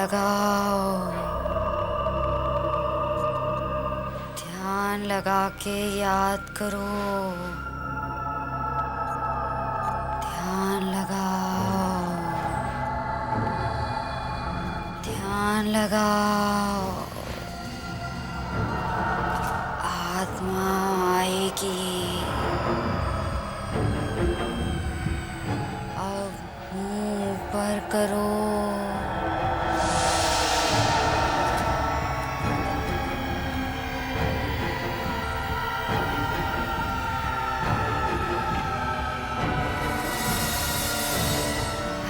लगाओ, ध्यान लगा के याद करो। ध्यान लगाओ, ध्यान लगाओ। आत्मा आएगी। अब मुंह ऊपर करो।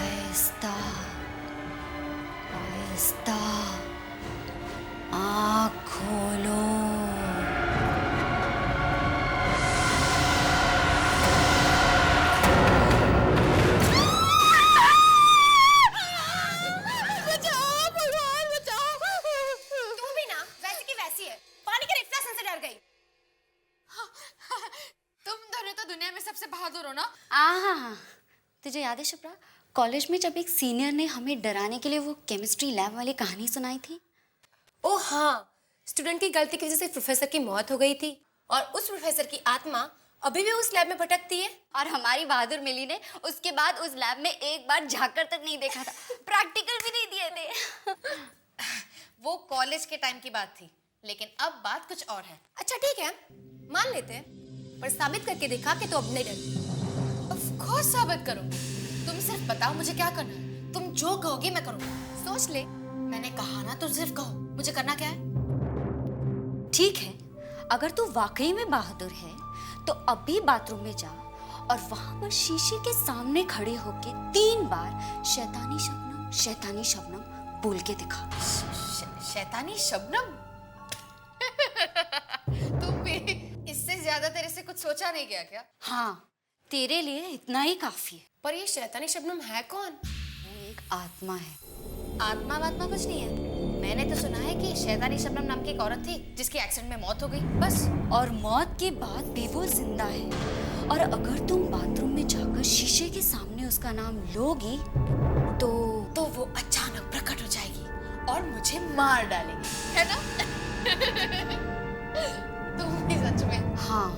आहिस्ता आहिस्ता आँख खोलो। सबसे बहादुर हो ना। हाँ, तुझे याद है शिप्रा, कॉलेज में जब एक सीनियर ने हमें डराने के लिए वो केमिस्ट्री लैब वाली कहानी सुनाई थी। ओ हाँ, स्टूडेंट की गलती की वजह से प्रोफेसर की मौत हो गई थी और उस प्रोफेसर की आत्मा अभी भी उस लैब में भटकती है। और हमारी बहादुर मिली ने उसके बाद उस लैब में एक बार झांककर तक नहीं देखा था, प्रैक्टिकल भी नहीं दिए थे। वो कॉलेज के टाइम की बात थी, लेकिन अब बात कुछ और है। अच्छा ठीक है, मान लेते हैं, पर साबित करके दिखा कि तो अब नहीं डरती। ऑफ कोर्स साबित करूंगी। तुम सिर्फ बताओ मुझे क्या करना है। तुम जो कहोगी मैं करूंगी। सोच ले। मैंने कहा ना, तुम सिर्फ कहो मुझे करना क्या है। ठीक है, अगर तू वाकई में बहादुर है तो अभी बाथरूम में जा और वहां पर शीशे के सामने खड़े होके 3 बार शैतानी शबनम बोल के दिखा। शैतानी शबनम। तुम भी इससे ज्यादा तेरे से कुछ सोचा नहीं गया क्या? हाँ, तेरे लिए इतना ही काफी है। पर ये शैतानी शबनम है कौन? वो एक आत्मा है। आत्मा वात्मा कुछ नहीं है। मैंने तो सुना है कि शैतानी शबनम नाम की एक औरत थी जिसकी एक्सीडेंट में मौत हो गई, बस। और मौत के बाद भी वो जिंदा है। और अगर तुम बाथरूम में जाकर शीशे के सामने उसका नाम लोगी तो वो अचानक प्रकट हो जाएगी और मुझे मार डालेगी, है ना? तुम भी सच में। हाँ,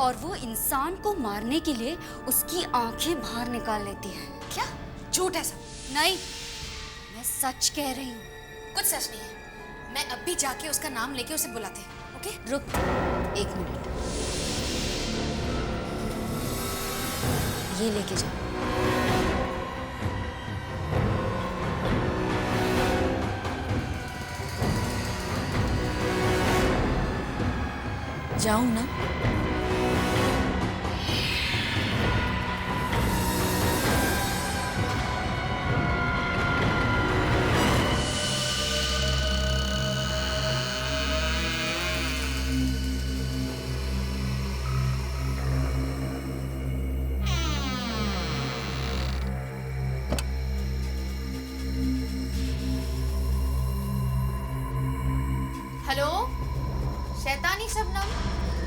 और वो इंसान को मारने के लिए उसकी आंखें बाहर निकाल लेती है। क्या झूठ है सब? नहीं, मैं सच कह रही हूँ। कुछ सच नहीं है। मैं अब भी जाके उसका नाम लेके उसे बुलाते हैं। ओके, रुक 1 मिनट, ये लेके जा। जाऊं ना? हेलो, शैतानी शबनम,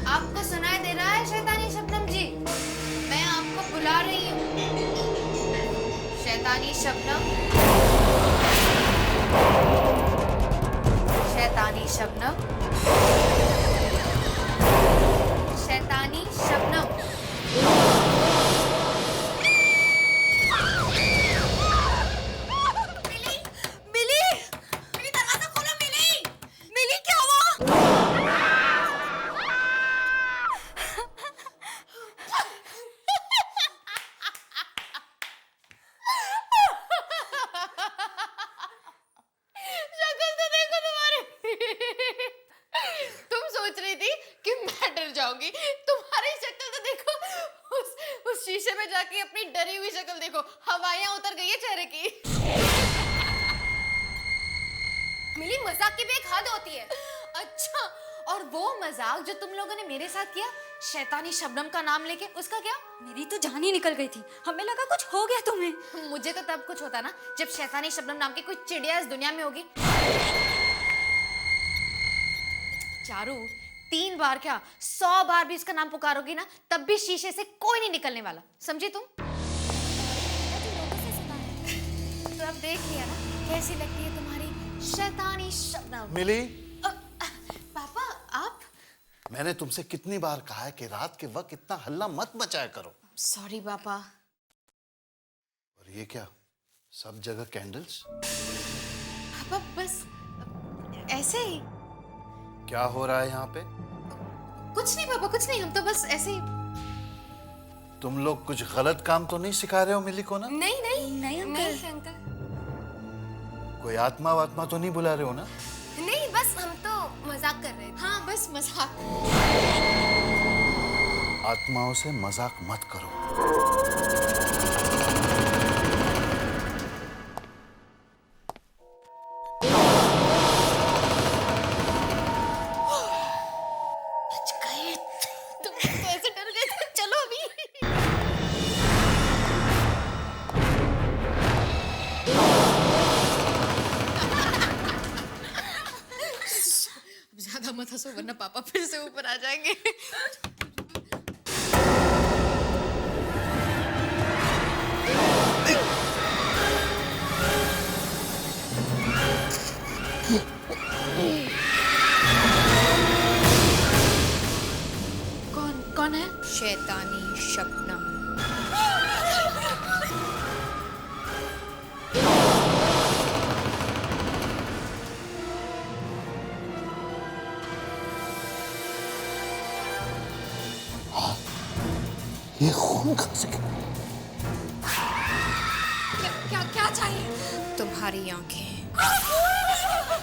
आपको सुनाई दे रहा है? शैतानी शबनम जी, मैं आपको बुला रही हूँ। शैतानी शबनम, शैतानी शबनम, शैतानी शबनम। तुम्हारी शक्ल तो देखो, उस शीशे में जाके अपनी डरी हुई शक्ल देखो, हवाइयां उतर गई है चेहरे की। मिली, मजाक की भी एक हद होती है। अच्छा, और वो मजाक जो तुम लोगों ने मेरे साथ किया शैतानी शबनम का नाम लेके, उसका क्या? मेरी तो जान ही निकल गई थी, हमें लगा कुछ हो गया तुम्हें। मुझे तो तब कुछ होता ना जब शैतानी शबनम नाम की कोई चिड़िया इस दुनिया में होगी। चारू, 3 बार क्या 100 बार भी इसका नाम पुकारोगी ना, तब भी शीशे से कोई नहीं निकलने वाला, समझी तुम? तो अब देख लिया ना कैसी लगती है तुम्हारी शैतानी शबनम। मिली, पापा आप? मैंने तुमसे कितनी बार कहा है कि रात के वक्त इतना हल्ला मत मचाया करो। सॉरी पापा। और ये क्या, सब जगह कैंडल्स? पापा बस ऐसे ही। क्या हो रहा है यहाँ पे? कुछ नहीं पापा, कुछ नहीं, हम तो बस ऐसे ही। तुम लोग कुछ गलत काम तो नहीं सिखा रहे हो मिली को ना? नहीं नहीं नहीं अंकल। नहीं अंकल, कोई आत्मा वात्मा तो नहीं बुला रहे हो ना? नहीं बस हम तो मजाक कर रहे थे। हाँ बस मजाक। आत्माओं से मजाक मत करो। बच गए। तुम तो ऐसे डर गए थे। चलो अभी। अब ज्यादा मत हंसो वरना पापा फिर से ऊपर आ जाएंगे। कौन है? शैतानी शबनम। ये खून खा सके। क्या क्या चाहिए? तुम्हारी आंखें।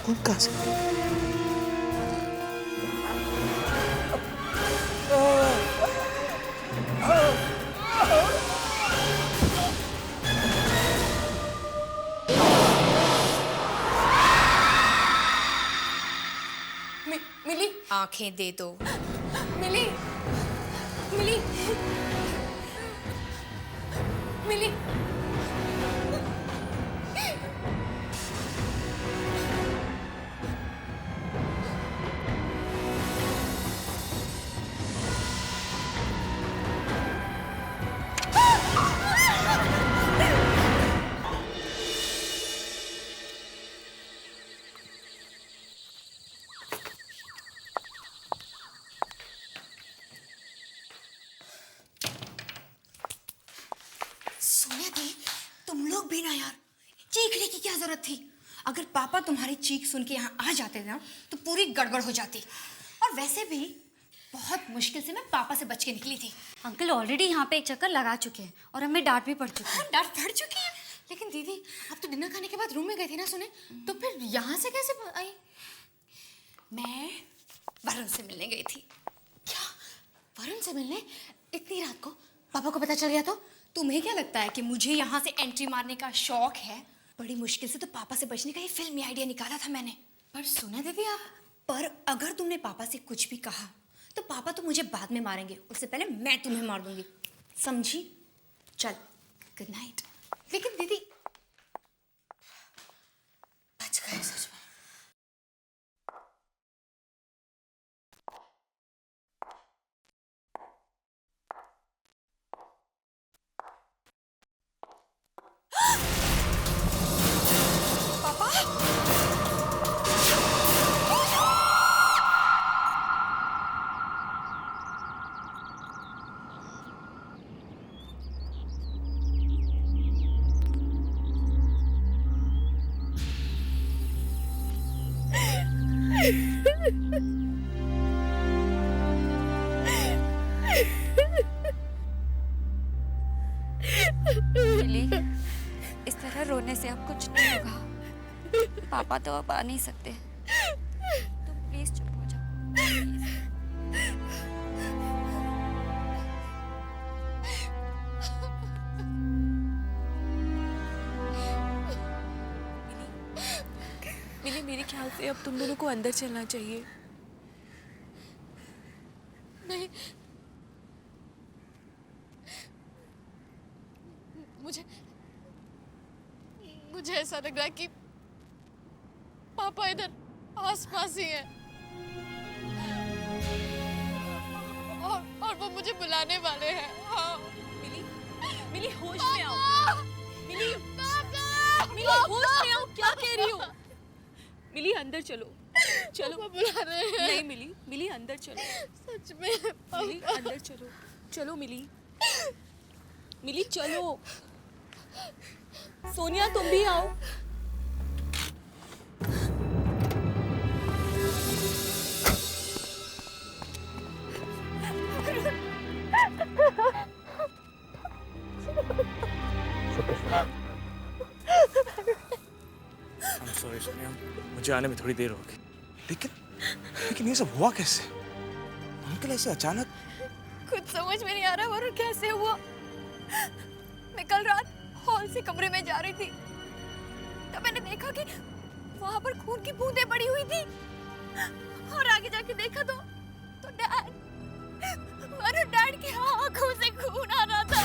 खून खा सके। मिली, आंखें दे दो। मिली, मिली, मिली। सोनिया दी, तुम लोग भी ना यार, चीखने की क्या जरूरत थी? अगर पापा तुम्हारी चीख सुन के यहाँ आ जाते ना तो पूरी गड़बड़ हो जाती। और वैसे भी बहुत मुश्किल से मैं पापा से बच के निकली थी। अंकल ऑलरेडी यहाँ पे एक चक्कर लगा चुके हैं और हमें डांट भी पड़ चुकी है। डर पड़ चुकी है। लेकिन दीदी आप तो डिनर खाने के बाद रूम में गई थी ना सुने, तो फिर यहाँ से कैसे आई? मैं वरुण से मिलने गई थी। क्या वरुण से मिलने इतनी रात को? पापा को पता चल गया तो? तुम्हें क्या लगता है कि मुझे यहाँ से एंट्री मारने का शौक है? बड़ी मुश्किल से तो पापा से बचने का ये फिल्मी आइडिया निकाला था मैंने। पर सुना दीदी आप, पर अगर तुमने पापा से कुछ भी कहा तो पापा तो मुझे बाद में मारेंगे, उससे पहले मैं तुम्हें मार दूंगी, समझी? चल, गुड नाइट। लेकिन दीदी बच गए सच में। मिली, इस तरह रोने से अब कुछ नहीं होगा। पापा तो अब आ नहीं सकते। तुम प्लीज चुप हो जाओ, प्लीज। मिली, मेरे ख्याल से अब तुम दोनों को अंदर चलना चाहिए। नहीं, मुझे ऐसा लग रहा है कि पापा इधर आसपास ही हैं और वो मुझे बुलाने वाले हैं। हाँ। मिली, मिली होश में आओ। मिली, मिली होश में आओ। क्या कह रही हो? मिली अंदर चलो, चलो बुला रहे हैं। नहीं मिली, मिली अंदर चलो, सच में मिली अंदर चलो, चलो मिली, मिली चलो। सोनिया तुम भी आओ। सॉरी सोनिया, मुझे आने में थोड़ी देर होगी। लेकिन लेकिन ये सब हुआ कैसे? अंकल ऐसे अचानक? कुछ समझ में नहीं आ रहा वरुण कैसे हुआ। मैं कल रात हॉल से कमरे में जा रही थी, तब मैंने देखा कि वहां पर खून की बूंदें पड़ी हुई थी, और आगे जाके देखा तो डैड की आंखों से खून आ रहा था।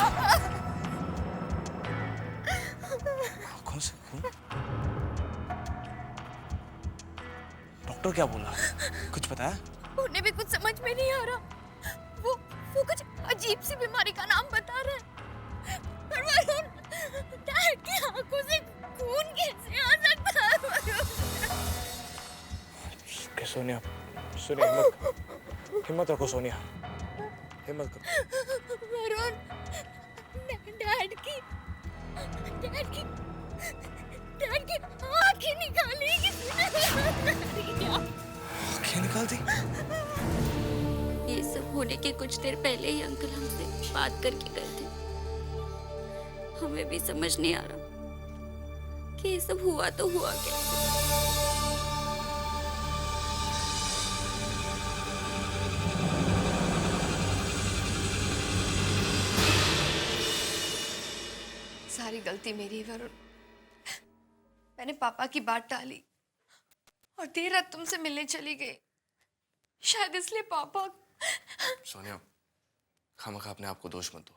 आंखों से खून? डॉक्टर क्या बोला? कुछ बताया? उन्हें भी कुछ समझ में नहीं आ रहा। वो कुछ अजीब सी बीमारी का नाम बता रहे हैं। पर वरुण, डैड की आंखों से खून कैसे आ सकता है वरुण? सोनिया, सोनिया हिम्मत रखो सोनिया, हिम्मत करो। वरुण, डैड की आंखें निकाली किसी ने। आंखें निकाल दी? ये सब होने के कुछ देर पहले ही अंकल हमसे बात करके गए थे। हमें भी समझ नहीं आ रहा कि ये सब हुआ तो हुआ क्या। सारी गलती मेरी है वरुण। मैंने पापा की बात टाली और देर रात तुमसे मिलने चली गई। शायद इसलिए पापा। सोनिया, खामखा अपने आप को दोष मत दो।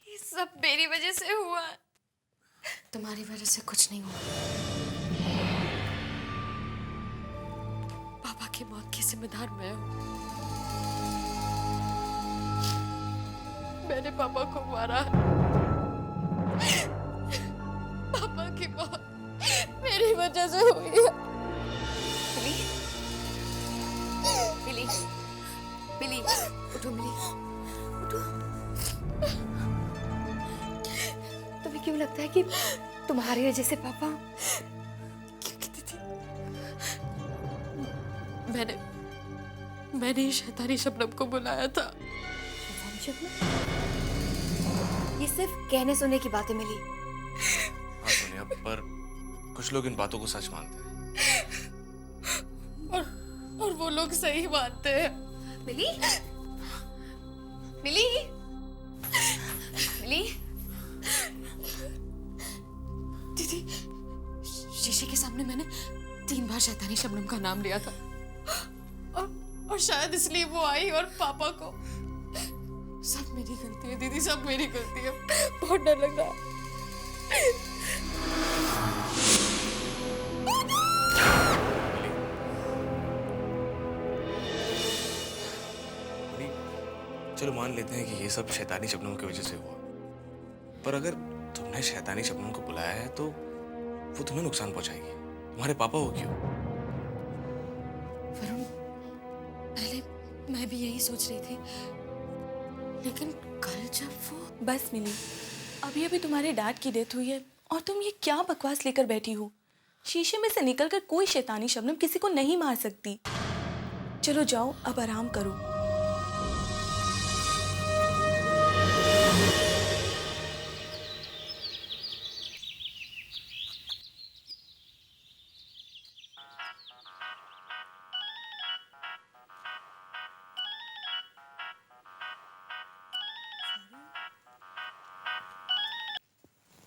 ये सब मेरी वजह से हुआ है। तुम्हारी वजह से कुछ नहीं हुआ। पापा की मौत की जिम्मेदार मैं हूँ। मैंने पापा को मारा है। पापा की मौत मेरी वजह से हुई है। मिली, मिली, उठो मिली, उठो। तुम्हें क्यों लगता है कि तुम्हारी वजह से पापा? मैंने ही शैतानी शबनम को बुलाया था। ये सिर्फ कहने सुनने की बातें मिली। हाँ सोनिया, पर कुछ लोग इन बातों को सच मानते हैं। और वो लोग सही मानते हैं। मिली, मिली, मिली। दीदी, शीशे के सामने मैंने 3 बार शैतानी शबनम का नाम लिया था, और शायद इसलिए वो आई और पापा को। सब मेरी गलती है दीदी, सब मेरी गलती है। बहुत डर लग रहा है। चलो मान लेते हैं कि ये सब शैतानी शबनम की वजह से हुआ, पर अगर तुमने शैतानी शबनम को बुलाया है तो वो तुम्हें नुकसान पहुंचाएगी। तुम्हारे पापा को क्यों? वरुण, पहले मैं भी यही सोच रही थी, लेकिन कल जब वो बस मिली, अभी तुम्हारे डैड की डेथ हुई है और तुम ये क्या बकवास लेकर बैठी हो। शीशे में से निकलकर कोई शैतानी शबनम किसी को नहीं मार सकती। चलो जाओ, अब आराम करो।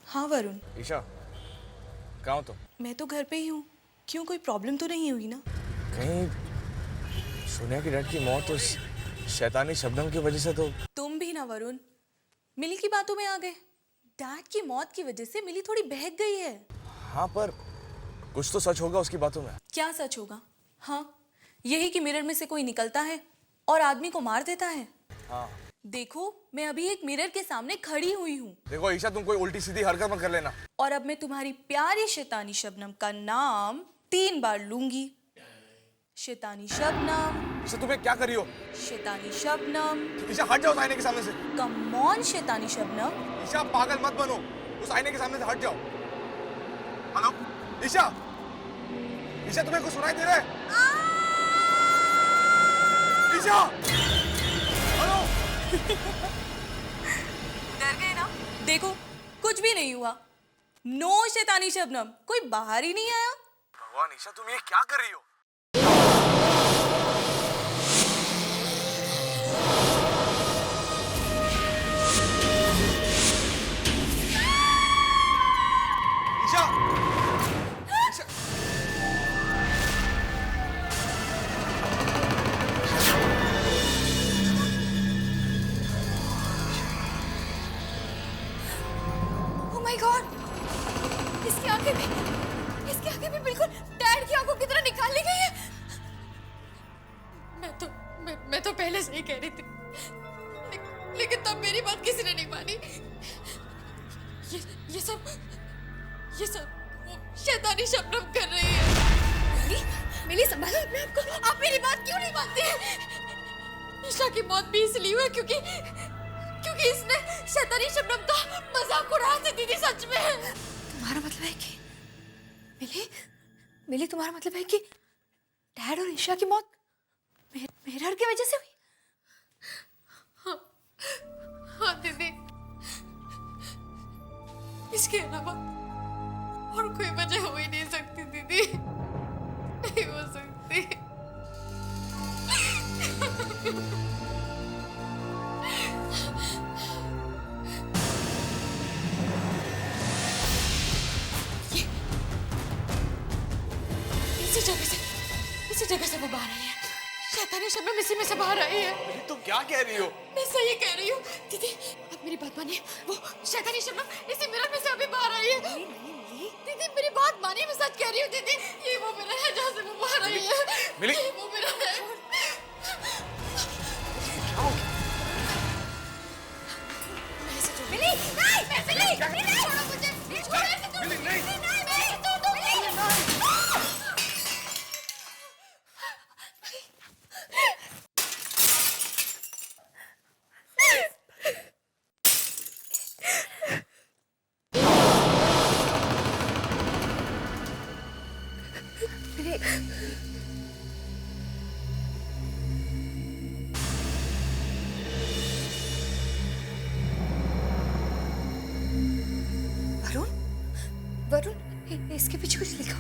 हाँ वरुण, ईशा, कहाँ हो तुम? मैं तो घर पे ही हूँ। क्यों, कोई प्रॉब्लम तो नहीं हुई ना? कहीं सोनिया की डैड की मौत उस शैतानी शबनम की वजह से तो? तुम भी ना वरुण, मिली की बातों में आ गए। डैड की मौत की वजह से मिली थोड़ी बहक गई है। हाँ, पर कुछ तो सच होगा उसकी बातों में। क्या सच होगा? हाँ, यही कि मिरर में से कोई निकलता है और आदमी को मार देता है। हाँ। देखो, मैं अभी एक मिरर के सामने खड़ी हुई हूँ। देखो ईशा, तुम कोई उल्टी सीधी हरकत मत कर लेना। और अब मैं तुम्हारी प्यारी शैतानी शबनम का नाम 3 बार लूंगी। शैतानी शबनम, ईशा तुम्हें क्या कर रही हो? शैतानी शबनम, ईशा हट जाओ उस आईने के सामने से। कम ऑन शैतानी शबनम। ईशा पागल मत बनो, उस आईने के सामने से हट जाओ। हेलो ईशा, ईशा तुम्हें कुछ सुनाई दे रहा है? ईशा, हेलो। डर गए ना? देखो कुछ भी नहीं हुआ। नो शैतानी शबनम, कोई बाहर ही नहीं आया। भगवान ईशा, तुम ये क्या कर रही हो? Isha, Isha, oh my god, इसकी आंखें भी बिल्कुल डैड की आंखों की तरह निकाल ली गई है। मैं तो पहले से ही कह रही थी, लेकिन तब मेरी बात किसी ने नहीं मानी। ये सब वो शैतानी शबनम कर रही है। मिली संभालो अपने आप को, आप मेरी बात क्यों नहीं मानती हैं? ईशा की मौत भी इसलिए हुई क्योंकि इसने शैतानी शबनम का मजाक उड़ाया था दीदी। सच में तुम्हारा मतलब है कि मिली तुम्हारा मतलब है कि डैड और ईशा की मौत मिरर की वजह से हुई? हाँ दीदी, इसके अलावा और कोई वजह हो ही नहीं सकती दीदी, नहीं हो सकती। इसी जगह से वो बाहर आई है। शैतानी शबनम इसी में से बाहर आई है। तुम क्या कह रही हो? मैं सही कह रही हूँ दीदी, अब मेरी बात मानिए। वो शैतानी शबनम इसी मिरर में से अभी बाहर आई है। दीदी मेरी बात मानिए, मैं सच कह रही हूँ दीदी, ये वो मिरर है जहाँ से वो बाहर आई है। मिली? ये वो मिरर है। मैं इसे छोड़- मिली, नहीं, मिली, छोड़ो मुझे, छोड़ो इसे, छोड़ो। मिली, नहीं। नहीं, मैं इसे छोड़ दूँ, मिली। वरुण, इसके पीछे कुछ लिखा।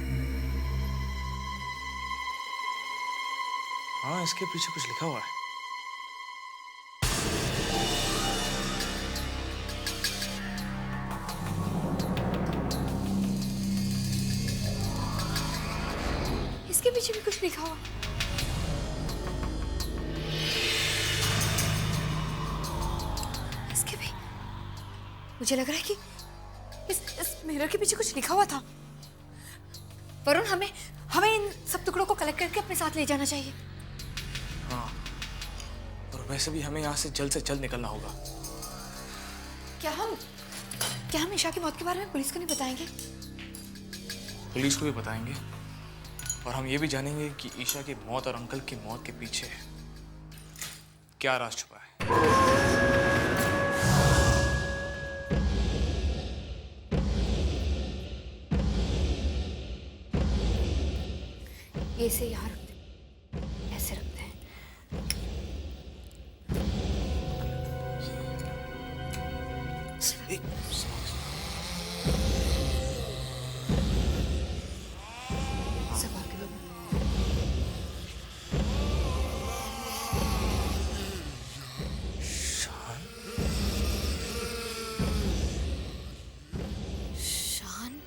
हाँ, इसके पीछे कुछ लिखा हुआ है। इसके पीछे भी कुछ लिखा हुआ। इसके भी मुझे लग रहा है कि इस मिरर के पीछे कुछ लिखा हुआ था। वरुण, हमें इन सब टुकड़ों को कलेक्ट करके अपने साथ ले जाना चाहिए। हाँ, और वैसे भी हमें यहाँ से जल्द निकलना होगा। क्या हम ईशा की मौत के बारे में पुलिस को नहीं बताएंगे? पुलिस को भी बताएंगे और हम ये भी जानेंगे कि ईशा की मौत और अंकल की मौत के पीछे क्या राज छुपा है। ये इसे यहाँ रखते हैं, ऐसे रखते हैं। संभाल के बाबू। शान? शान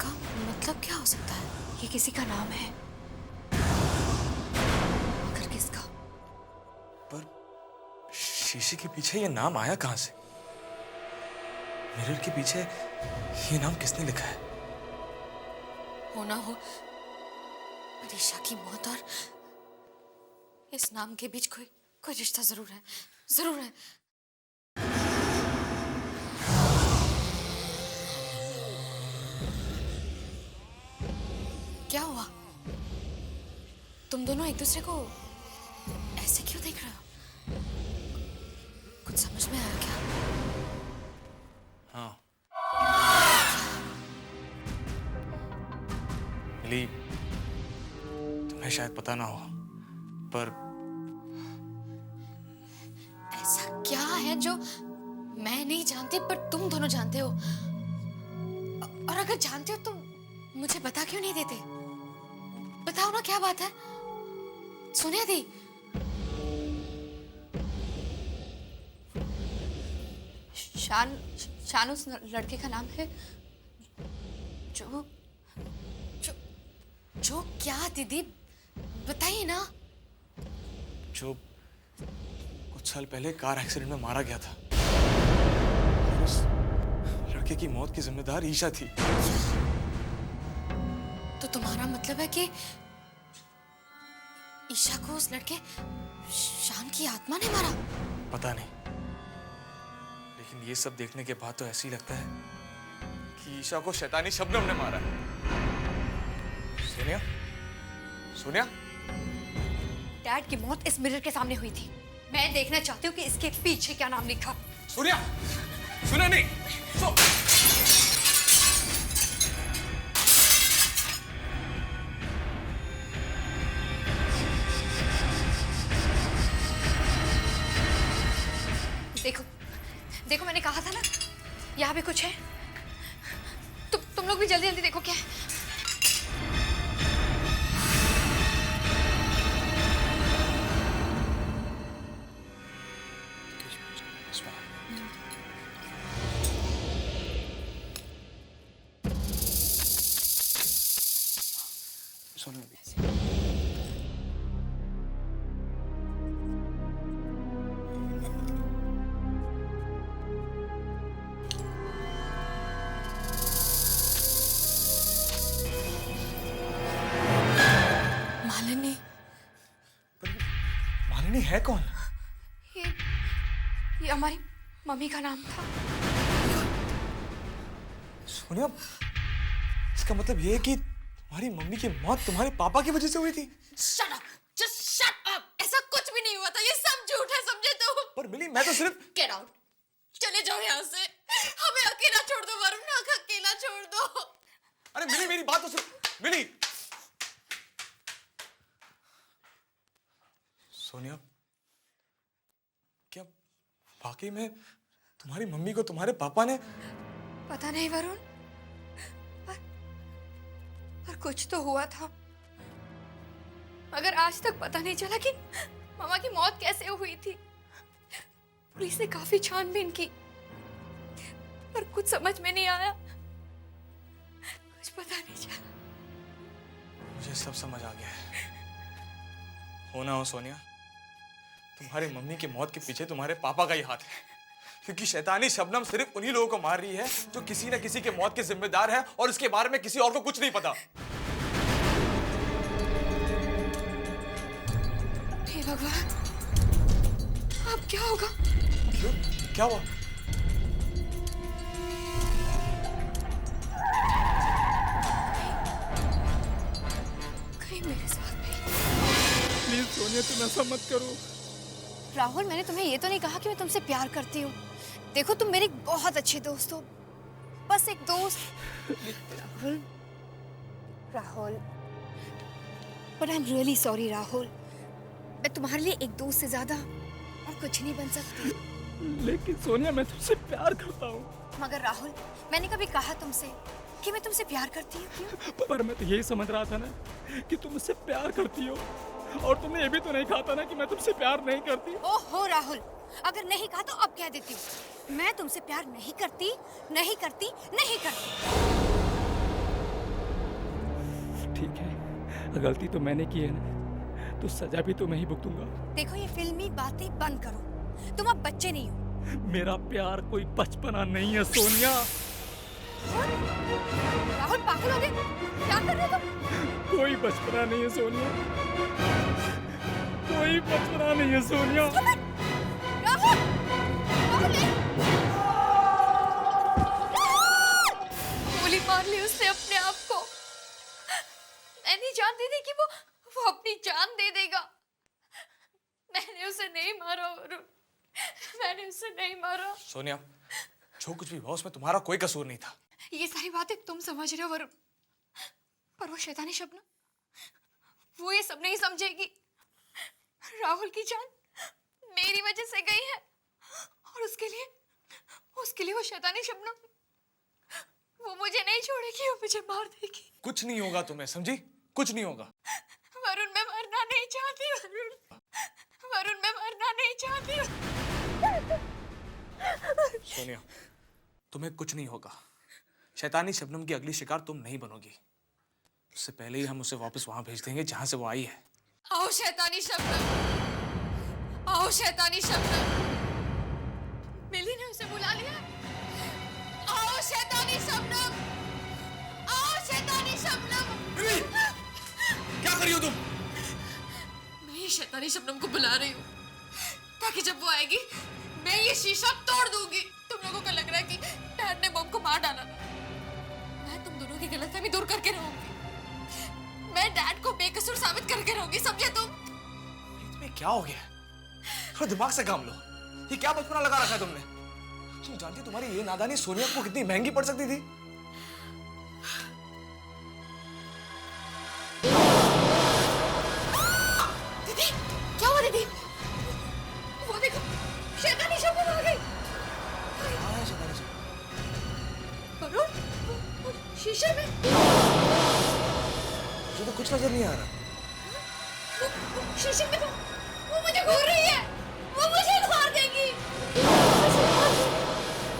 का मतलब क्या हो सकता है? ये किसी का नाम है, मगर किसका? पर शीशे के पीछे ये नाम आया कहाँ से? मिरर के पीछे ये नाम किसने लिखा है? होना हो ईशा की मौत और इस नाम के बीच कोई रिश्ता जरूर है, जरूर है। क्या हुआ? तुम दोनों एक दूसरे को ऐसे क्यों देख रहे हो? कुछ समझ में आया क्या? हाँ मिली, तुम्हें शायद पता ना हो, पर ऐसा क्या है जो मैं नहीं जानती पर तुम दोनों जानते हो? और अगर जानते हो तो मुझे बता क्यों नहीं देते? बताओ ना, क्या बात है? सोनिया दी, शान उस लड़के का नाम है जो जो जो क्या दीदी, बताइए ना। जो कुछ साल पहले कार एक्सीडेंट में मारा गया था, उस लड़के की मौत की जिम्मेदार ईशा थी। तो तुम्हारा मतलब है कि ईशा को उस लड़के शान की आत्मा ने मारा? पता नहीं, लेकिन ये सब देखने के बाद तो ऐसे ही लगता है कि ईशा को शैतानी शबनम ने मारा है। सोनिया, सोनिया, डैड की मौत इस मिरर के सामने हुई थी। मैं देखना चाहती हूँ कि इसके पीछे क्या नाम लिखा। सोनिया, सुना नहीं? देखो देखो, मैंने कहा था ना, यहाँ भी कुछ है। तुम लोग भी जल्दी जल्दी देखो क्या है। मालिनी, मालिनी है कौन? ये हमारी मम्मी का नाम था। सोनिया, इसका मतलब ये है कि तुम्हारी मम्मी की मौत तुम्हारे पापा की वजह से हुई थी? Shut up, just shut up. ऐसा कुछ भी नहीं हुआ था, ये सब झूठ है, समझे तुम? पर मिली, मैं तो सिर्फ... गेट आउट, चले जाओ यहाँ से। हमें अकेला छोड़ दो वरुण, अकेला छोड़ दो। अरे मिली, मेरी बात तो सुन। मिली, सोनिया, क्या वाकई में तुम्हारी मम्मी को तुम्हारे पापा ने... पता नहीं वरुण, पर कुछ तो हुआ था। मगर आज तक पता नहीं चला कि मामा की मौत कैसे हुई थी। पुलिस ने काफी छानबीन की, पर कुछ समझ में नहीं आया, कुछ पता नहीं चला। मुझे सब समझ आ गया है। हो ना हो सोनिया, तुम्हारी मम्मी की मौत के पीछे तुम्हारे पापा का ही हाथ है, क्योंकि शैतानी शबनम सिर्फ उन्हीं लोगों को मार रही है जो किसी न किसी के मौत के जिम्मेदार है, और इसके बारे में किसी और को कुछ नहीं पता। हे भगवान, अब क्या होगा? क्यों? क्या हुआ? कहीं मेरे साथ भी। प्लीज सोनिया, तुम ऐसा मत करो। राहुल, मैंने तुम्हें ये तो नहीं कहा कि मैं तुमसे प्यार करती हूँ। देखो, तुम मेरे बहुत अच्छे दोस्त हो, बस एक दोस्त। Rahul, Rahul, but I am really sorry Rahul. मैं तुम्हारे लिए एक दोस्त से ज्यादा और कुछ नहीं बन सकती। लेकिन सोनिया, मैं तुमसे प्यार करता हूँ। मगर राहुल, मैंने कभी कहा तुमसे कि मैं तुमसे प्यार करती हूँ? क्यों? पर मैं तो यही समझ रहा था ना कि तुम मुझसे प्यार करती हो, और तुमने ये भी तो नहीं कहा था ना कि मैं तुमसे प्यार नहीं करती। ओहो राहुल, अगर नहीं कहा तो अब कह देती हूँ, मैं तुमसे प्यार नहीं करती, नहीं करती, नहीं करती। ठीक है, गलती तो मैंने की है ना, तो सजा भी तो मैं ही भुगतूंगा। देखो, ये फिल्मी बातें बंद करो, तुम अब बच्चे नहीं हो। मेरा प्यार कोई बचपना नहीं है सोनिया। राहुल, पागल हो गए? क्या कर रहे हो तुम? कोई बचपना नहीं है सोनिया, कोई बचपना नहीं है सोनिया। राहुल, गोली मार ली उसने अपने आप को। इसे नहीं मारा। सोनिया, जो कुछ भी हुआ उसमें तुम्हारा कोई कसूर नहीं था। ये सारी बातें तुम समझ रहे हो वरुण, पर वो शैतानी शबनम, वो ये सब नहीं समझेगी। राहुल की जान मेरी वजह से गई है और उसके लिए वो शैतानी शबनम, वो मुझे नहीं छोड़ेगी, वो मुझे मार देगी। कुछ नहीं होगा तुम्हें, समझी? कुछ नहीं होगा। वरुण मैं मरना नहीं चाहती, वरुण मैं मरना नहीं चाहती। सोनिया, तुम्हें कुछ नहीं होगा। शैतानी शबनम की अगली शिकार तुम नहीं बनोगी। उससे पहले ही हम उसे वापस वहां भेज देंगे जहां से वो आई है। आओ शैतानी शबनम, आओ शैतानी शबनम। मिली ने उसे बुला लिया। आओ शैतानी शबनम, आओ शैतानी शबनम। मिली, क्या कर रही हो तुम? मैं ये शैतानी शबनम को बुला रही हूँ ताकि जब वो आएगी मैं ये शीशा तोड़ दूंगी। तुम लोगों को लग रहा है कि डैड ने बॉम्ब को मार डाला ना? मैं तुम दोनों की गलतफहमी दूर करके रहूंगी। मैं डैड को बेकसूर साबित करके रहूंगी, समझे तुम? तुम्हें क्या हो गया? थोड़ा दिमाग से काम लो। ये क्या बचपना लगा रखा है तुमने? तुम जानती हो तुम्हारी ये नादानी सोनिया को कितनी महंगी पड़ सकती थी? दीदी, क्या हुआ दीदी? वो देखो, शैतानी शबनम आ गई। वरुण, वो शीशे में मुझे तो कुछ नजर नहीं आ रहा। वो शीशे में तो वो मुझे घूर रही है, वो मुझे मार देगी।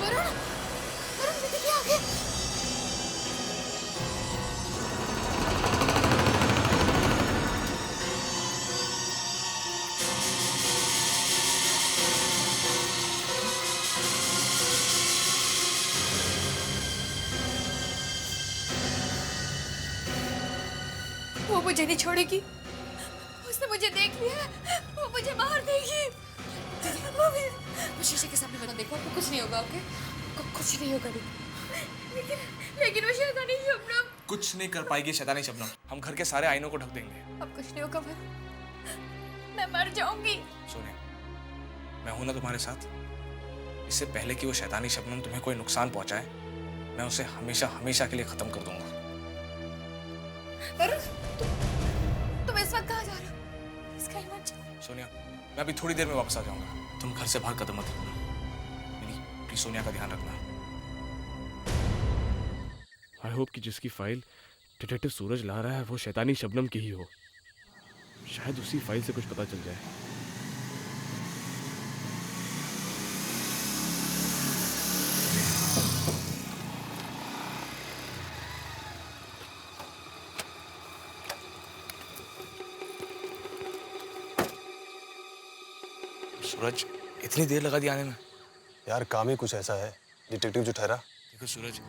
वरुण, वरुण दीदी क्या आ गए? वो मुझे नहीं छोड़ेगी, उसने मुझे देख लिया है, वो मुझे मार देगी। वो शीशे के सामने बना देखो, आपको कुछ नहीं होगा, ओके? आपको कुछ नहीं होगा लेकिन वो शैतानी शबनम। कुछ नहीं कर पाएगी शैतानी शबनम। हम घर के सारे आईनों को ढक देंगे। अब कुछ नहीं होगा वरुण, मैं मर जाऊंगी। सोनिया, मैं हूं ना तुम्हारे साथ। इससे पहले कि वो शैतानी शबनम तुम्हें कोई नुकसान पहुंचाए, मैं उसे हमेशा हमेशा के लिए खत्म कर दूंगा। वरुण, तुम इस वक्त कहाँ जा रहे हो? इसका ही मत जाओ। सोनिया, मैं अभी थोड़ी देर में वापस आ जाऊंगा। तुम घर से बाहर कदम मत रखना। मिली, प्लीज सोनिया का ध्यान रखना। आई होप कि जिसकी फाइल डिटेक्टिव सूरज ला रहा है वो शैतानी शबनम की ही हो। शायद उसी फाइल से कुछ पता चल जाए। सूरज, इतनी देर लगा दी आने में? यार काम ही कुछ ऐसा है, डिटेक्टिव जो ठहरा। देखो सूरज,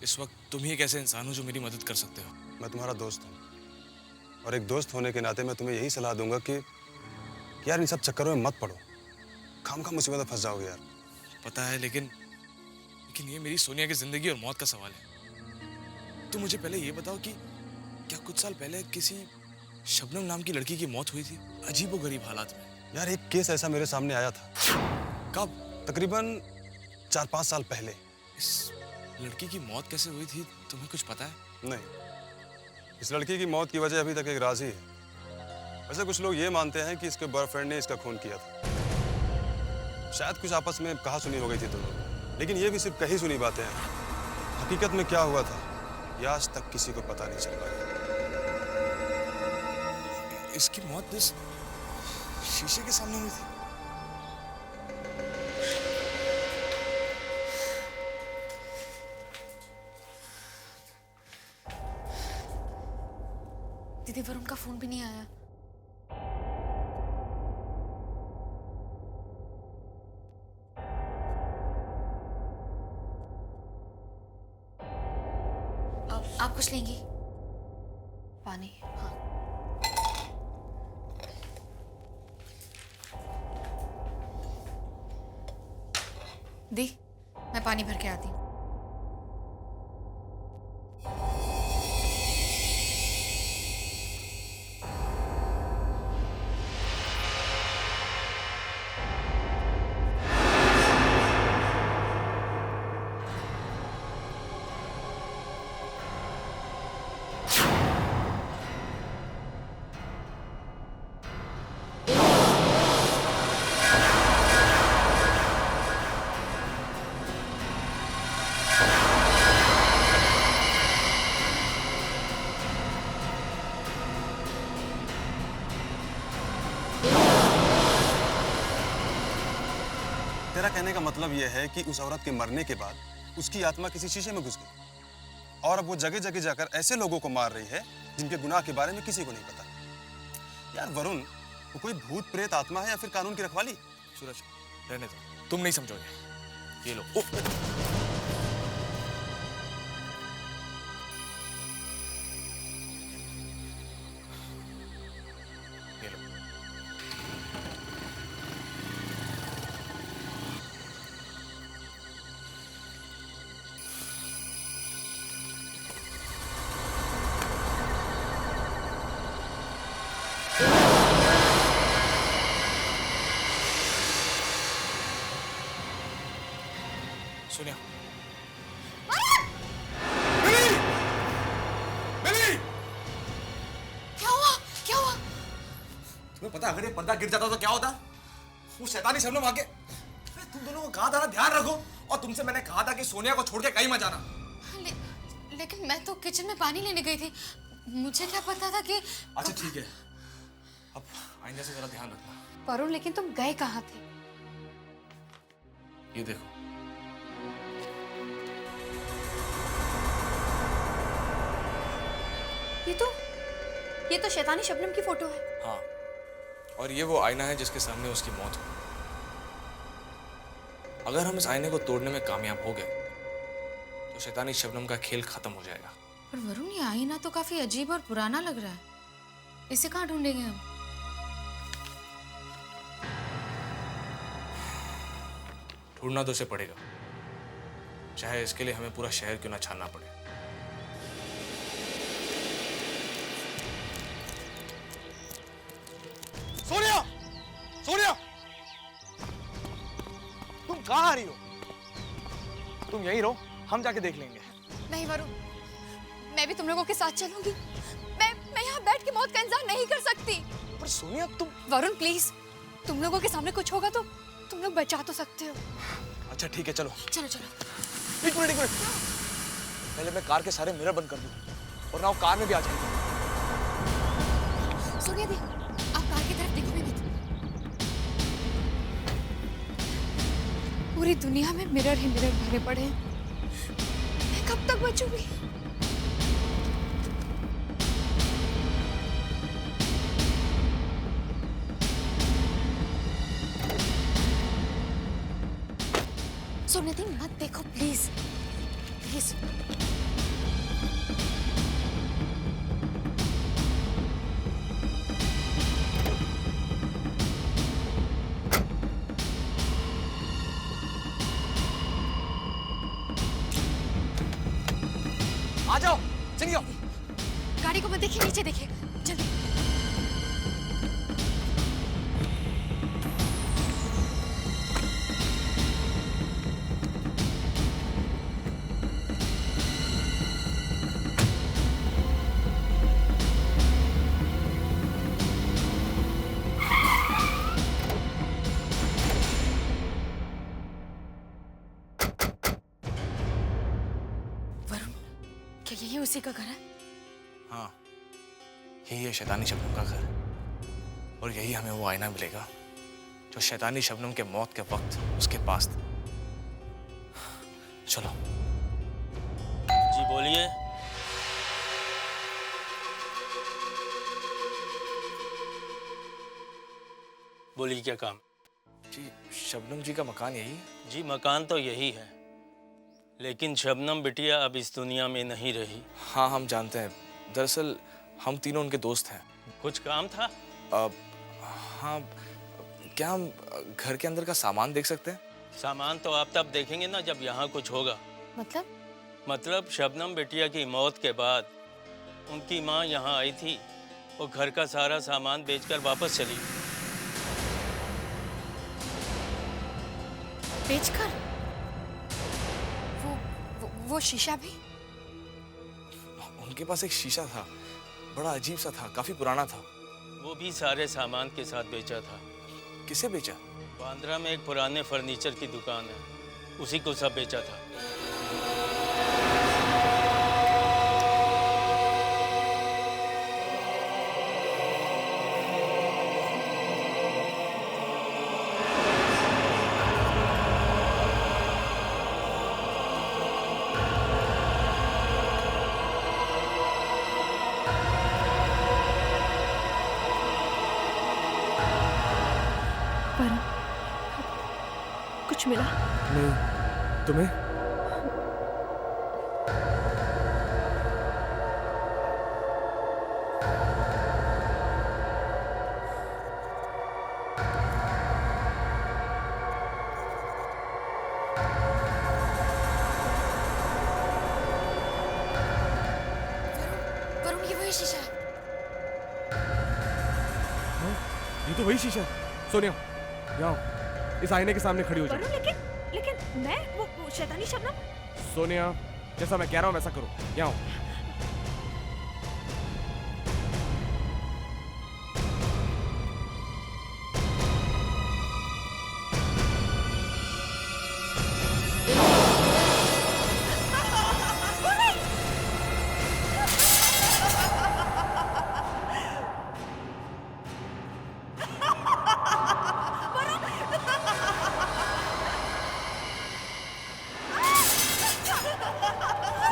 इस वक्त तुम ही एक ऐसे इंसान हो जो मेरी मदद कर सकते हो। मैं तुम्हारा दोस्त हूँ और एक दोस्त होने के नाते मैं तुम्हें यही सलाह दूंगा कि यार इन सब चक्करों में मत पड़ो, खामखा मुसीबत में फंस जाओगे यार। पता है, लेकिन ये मेरी सोनिया की जिंदगी और मौत का सवाल है। तुम मुझे पहले ये बताओ कि क्या कुछ साल पहले किसी शबनम नाम की लड़की की मौत हुई थी अजीबोगरीब हालात में? यार एक केस ऐसा मेरे सामने आया था। कब? तकरीबन 4-5 साल पहले। इस लड़की की मौत कैसे हुई थी, तुम्हें कुछ पता है? नहीं, इस लड़की की मौत की वजह अभी तक एक राज ही है। वैसे कुछ लोग ये मानते हैं कि इसके बॉयफ्रेंड ने इसका खून किया था। शायद कुछ आपस में कहा सुनी हो गई थी दोनों, लेकिन ये भी सिर्फ कही सुनी बातें हैं। हकीकत में क्या हुआ था ये आज तक किसी को पता नहीं चल पाया। इसकी मौत इस शीशे के सामने हुई थी। दीदी, वरुण का फोन भी नहीं आया। आप कुछ लेंगी? पानी? हाँ। दी, मैं पानी भर के आती हूँ। मेरा कहने का मतलब यह है कि उस औरत के मरने के बाद उसकी आत्मा किसी शीशे में घुस गई और अब वो जगह जगह जाकर ऐसे लोगों को मार रही है जिनके गुनाह के बारे में किसी को नहीं पता। यार वरुण, वो कोई भूत प्रेत आत्मा है या फिर कानून की रखवाली? सूरज, रहने दो, तुम नहीं समझोगे। ये लो। ये लो। सोनिया। क्या हुआ? क्या हुआ? तुम्हें पता है अगर ये पर्दा गिर जाता तो क्या होता? वो शैतानी शबनम आके तुम दोनों को कहा था ना ध्यान रखो, और तुमसे मैंने कहा था कि सोनिया को छोड़ के कहीं मत जाना। लेकिन मैं तो किचन में पानी लेने गई थी, मुझे क्या पता था कि। अच्छा ठीक है, अब आइंदा से जरा ध्यान रखना। वरुण, लेकिन तुम गए कहाँ थे? ये देखो, ये तो शैतानी शबनम की फोटो है। हाँ, और ये वो आईना है जिसके सामने उसकी मौत हुई। अगर हम इस आईने को तोड़ने में कामयाब हो गए तो शैतानी शबनम का खेल खत्म हो जाएगा। पर वरुण, ये आईना तो काफी अजीब और पुराना लग रहा है, इसे कहाँ ढूंढेंगे हम? ढूंढना तो उसे पड़ेगा, चाहे इसके लिए हमें पूरा शहर क्यों ना छानना पड़े। सोनिया! सोनिया! तुम कहाँ आ रही हो? तुम यहीं रहो, हम जाके देख लेंगे। नहीं वरुण, मैं भी तुम लोगों के साथ चलूंगी। मैं यहाँ बैठ के मौत का इंतजार नहीं कर सकती। पर सोनिया तुम। वरुण प्लीज, तुम लोगों के सामने कुछ होगा तो तुम लोग बचा तो सकते हो। अच्छा ठीक है, चलो। चलो चलो। एक मिनट। पहले मैं कार के सारे मिरर बंद कर दूं, और ना वो कार में भी आ जाएगी। सुनिए दी, आप कार की तरफ देखो भी मत। पूरी दुनिया में मिरर ही मिरर भरे पड़े हैं, मैं कब तक बचूंगी? सुनिए दी, मत देखो प्लीज प्लीज। आ जाओ, चलिए। गाड़ी को मत देखिए, नीचे देखिए, जल्दी। क्या यही उसी का घर है? हाँ, यही है शैतानी शबनम का घर, और यही हमें वो आईना मिलेगा जो शैतानी शबनम के मौत के वक्त उसके पास था। चलो। जी बोलिए। बोलिए क्या काम? जी, शबनम जी का मकान यही है? जी मकान तो यही है, लेकिन शबनम बिटिया अब इस दुनिया में नहीं रही। हाँ, हम जानते हैं। दरअसल हम तीनों उनके दोस्त हैं। कुछ काम था? हाँ, क्या हम घर के अंदर का सामान देख सकते हैं? सामान तो आप तब देखेंगे ना जब यहाँ कुछ होगा। मतलब शबनम बिटिया की मौत के बाद उनकी माँ यहाँ आई थी, वो घर का सारा सामान बेचकर वापस चली। बेचकर? वो शीशा भी? उनके पास एक शीशा था, बड़ा अजीब सा था, काफी पुराना था। वो भी सारे सामान के साथ बेचा था। किसे बेचा? बांद्रा में एक पुराने फर्नीचर की दुकान है, उसी को सब बेचा था। कुछ मिला? नहीं, तुम्हें? वरुण, ये वही शीशा है। ये तो वही शीशा है। सोनिया, यहाँ आओ। इस आईने के सामने खड़ी हो जाओ। लेकिन मैं वो शैतानी शबनम। सोनिया, जैसा मैं कह रहा हूँ वैसा करो। यहाँ आओ।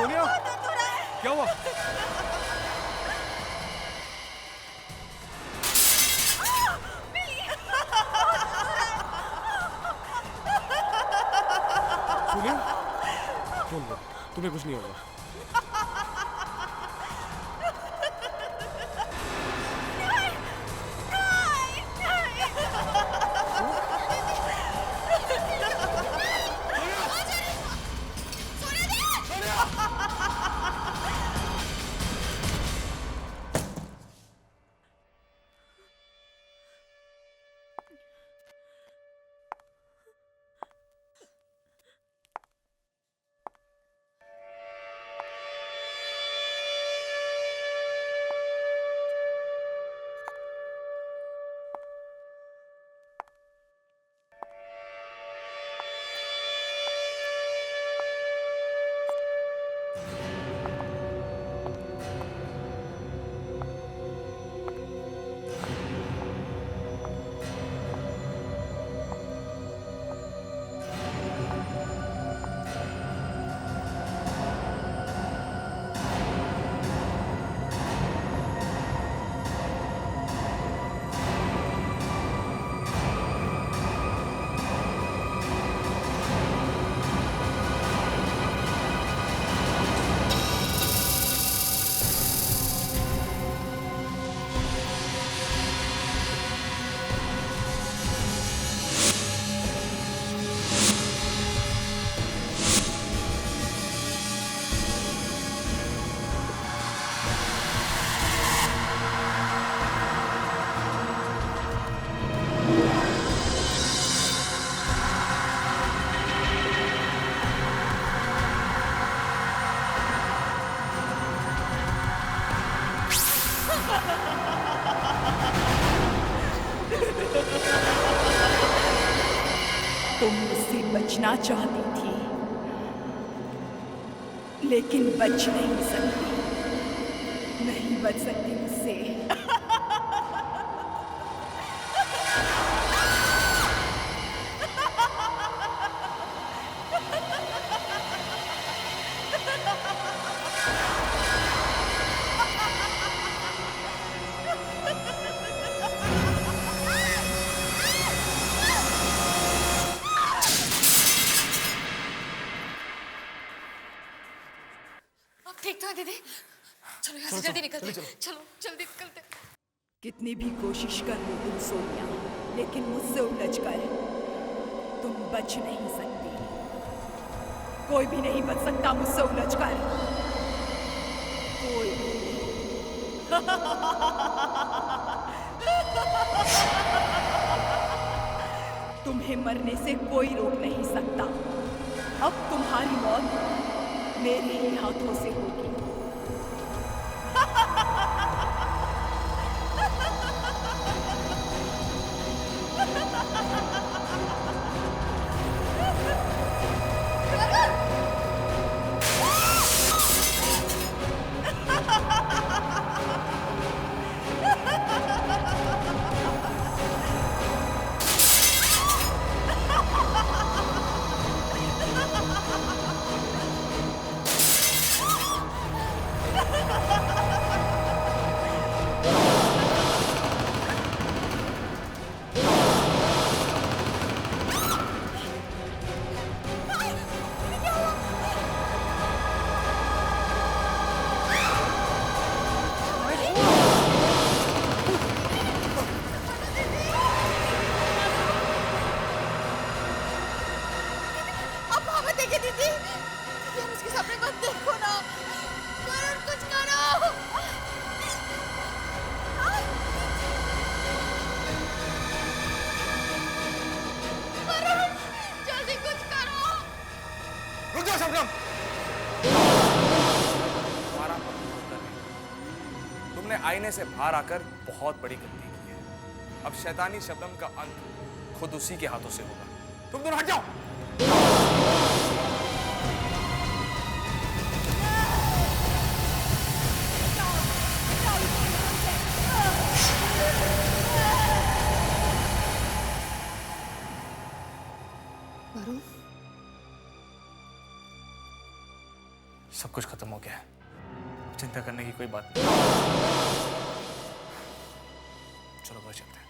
सोनिया, क्या हुआ? सोनिया, बोल, तुम्हें कुछ नहीं होगा। तुम मुझसे बचना चाहती थी, लेकिन बच नहीं सकती, नहीं बच सकती मुझसे। ठीक तो दीदी, चलो यहाँ से जल्दी निकलते। चलो जल्दी निकलते। कितनी भी कोशिश कर लो तुम सोनिया, लेकिन मुझसे उलझकर तुम बच नहीं सकती। कोई भी नहीं बच सकता मुझसे उलझकर, कोई भी। तुम्हें मरने से कोई रोक नहीं सकता। अब तुम्हारी मौत मेरे ही हाथों से होगी। जाओ शबनम। तुम्हारा मकसूद होकर नहीं। तुमने आईने से बाहर आकर बहुत बड़ी गलती की है। अब शैतानी शबनम का अंत खुद उसी के हाथों से होगा। तुम दोनों हट जाओ। सब कुछ खत्म हो गया है, चिंता करने की कोई बात नहीं। चलो घर चलते हैं।